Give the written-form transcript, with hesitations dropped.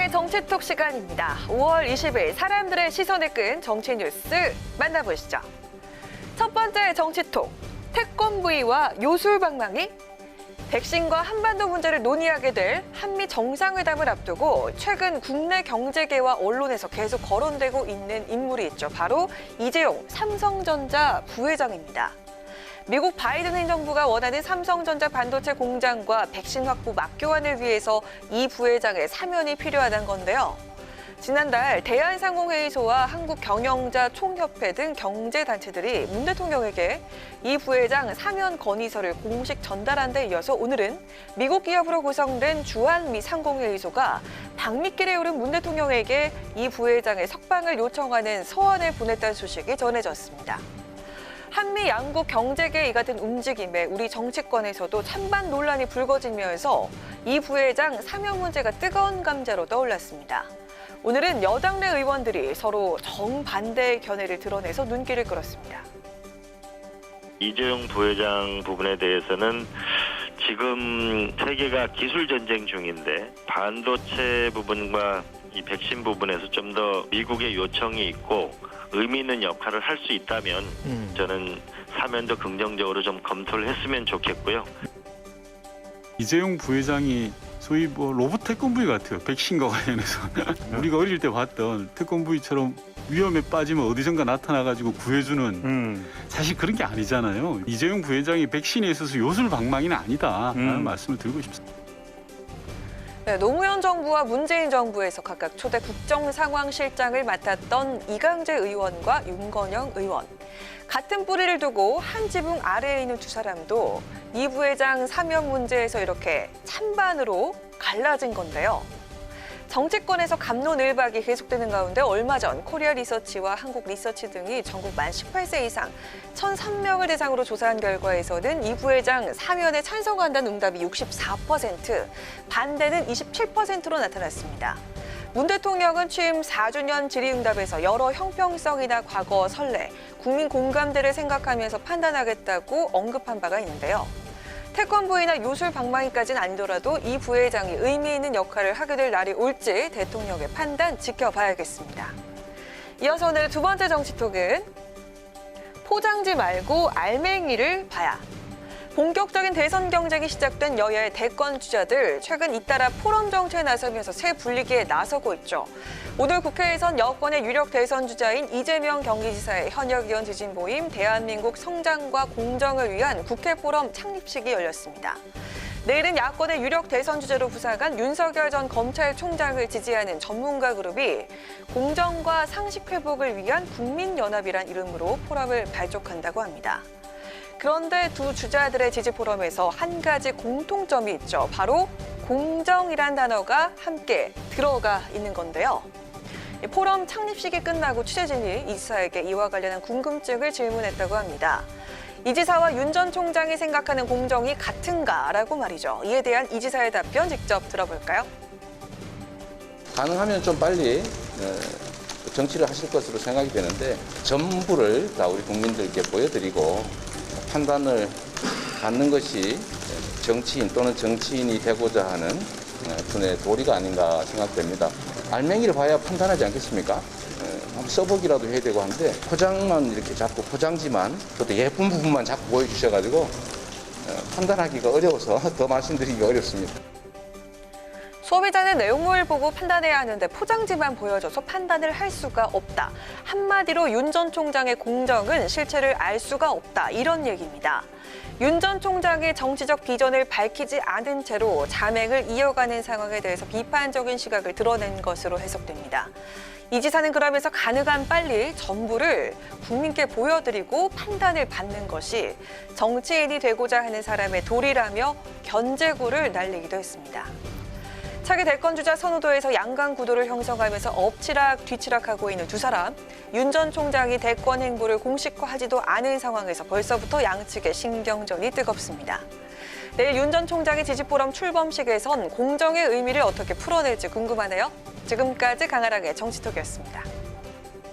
강하랑의 정치톡 시간입니다. 5월 20일 사람들의 시선을 끈 정치 뉴스 만나보시죠. 첫 번째 정치톡, 태권브이와 요술방망이? 백신과 한반도 문제를 논의하게 될 한미 정상회담을 앞두고 최근 국내 경제계와 언론에서 계속 거론되고 있는 인물이 있죠. 바로 이재용 삼성전자 부회장입니다. 미국 바이든 행정부가 원하는 삼성전자 반도체 공장과 백신 확보 막교환을 위해서 이 부회장의 사면이 필요하다는 건데요. 지난달 대한상공회의소와 한국경영자 총협회 등 경제단체들이 문 대통령에게 이 부회장 사면 건의서를 공식 전달한 데 이어서 오늘은 미국 기업으로 구성된 주한미 상공회의소가 방미길에 오른 문 대통령에게 이 부회장의 석방을 요청하는 서한을 보냈다는 소식이 전해졌습니다. 한미 양국 경제계의 이 같은 움직임에 우리 정치권에서도 찬반 논란이 불거지면서 이 부회장 사면 문제가 뜨거운 감자로 떠올랐습니다. 오늘은 여당 내 의원들이 서로 정반대의 견해를 드러내서 눈길을 끌었습니다. 이재용 부회장 부분에 대해서는 지금 세계가 기술 전쟁 중인데 반도체 부분과 이 백신 부분에서 좀 더 미국의 요청이 있고 의미 있는 역할을 할 수 있다면 저는 사면도 긍정적으로 좀 검토를 했으면 좋겠고요. 이재용 부회장이 소위 로봇 태권브이 같아요. 백신과 관련해서. 우리가 어릴 때 봤던 태권브이처럼 위험에 빠지면 어디선가 나타나가지고 구해주는 사실 그런 게 아니잖아요. 이재용 부회장이 백신에 있어서 요술방망이는 아니다라는 말씀을 드리고 싶습니다. 네, 노무현 정부와 문재인 정부에서 각각 초대 국정상황실장을 맡았던 이강재 의원과 윤건영 의원. 같은 뿌리를 두고 한 지붕 아래에 있는 두 사람도 이 부회장 사면 문제에서 이렇게 찬반으로 갈라진 건데요. 정치권에서 갑론을박이 계속되는 가운데 얼마 전 코리아 리서치와 한국 리서치 등이 전국 만 18세 이상 1,003명을 대상으로 조사한 결과에서는 이 부회장 사면에 찬성한다는 응답이 64%, 반대는 27%로 나타났습니다. 문 대통령은 취임 4주년 질의응답에서 여러 형평성이나 과거 선례, 국민 공감대를 생각하면서 판단하겠다고 언급한 바가 있는데요. 태권브이나 요술 방망이까지는 아니더라도 이 부회장이 의미 있는 역할을 하게 될 날이 올지 대통령의 판단 지켜봐야겠습니다. 이어서 오늘 두 번째 정치톡은 포장지 말고 알맹이를 봐야. 본격적인 대선 경쟁이 시작된 여야의 대권 주자들 최근 잇따라 포럼 정치에 나서면서 새 분위기에 나서고 있죠. 오늘 국회에선 여권의 유력 대선 주자인 이재명 경기지사의 현역 의원 지진 모임 대한민국 성장과 공정을 위한 국회 포럼 창립식이 열렸습니다. 내일은 야권의 유력 대선 주자로 부상한 윤석열 전 검찰총장을 지지하는 전문가 그룹이 공정과 상식 회복을 위한 국민연합이란 이름으로 포럼을 발족한다고 합니다. 그런데 두 주자들의 지지 포럼에서 한 가지 공통점이 있죠. 바로 공정이란 단어가 함께 들어가 있는 건데요. 포럼 창립식이 끝나고 취재진이 이 지사에게 이와 관련한 궁금증을 질문했다고 합니다. 이 지사와 윤 전 총장이 생각하는 공정이 같은가라고 말이죠. 이에 대한 이 지사의 답변 직접 들어볼까요? 가능하면 좀 빨리 정치를 하실 것으로 생각이 되는데 전부를 다 우리 국민들께 보여드리고 판단을 갖는 것이 정치인 또는 정치인이 되고자 하는 분의 도리가 아닌가 생각됩니다. 알맹이를 봐야 판단하지 않겠습니까? 한번 써보기라도 해야 되고 하는데 포장만 이렇게 자꾸 포장지만 그것도 예쁜 부분만 자꾸 보여주셔가지고 판단하기가 어려워서 더 말씀드리기가 어렵습니다. 소비자는 내용물 보고 판단해야 하는데 포장지만 보여줘서 판단을 할 수가 없다. 한마디로 윤 전 총장의 공정은 실체를 알 수가 없다. 이런 얘기입니다. 윤 전 총장의 정치적 비전을 밝히지 않은 채로 자맹을 이어가는 상황에 대해서 비판적인 시각을 드러낸 것으로 해석됩니다. 이 지사는 그러면서 가능한 빨리 전부를 국민께 보여드리고 판단을 받는 것이 정치인이 되고자 하는 사람의 도리라며 견제구를 날리기도 했습니다. 차기 대권주자 선호도에서 양강 구도를 형성하면서 엎치락 뒤치락하고 있는 두 사람. 윤 전 총장이 대권 행보를 공식화하지도 않은 상황에서 벌써부터 양측의 신경전이 뜨겁습니다. 내일 윤 전 총장의 지지포럼 출범식에선 공정의 의미를 어떻게 풀어낼지 궁금하네요. 지금까지 강하랑의 정치톡이었습니다.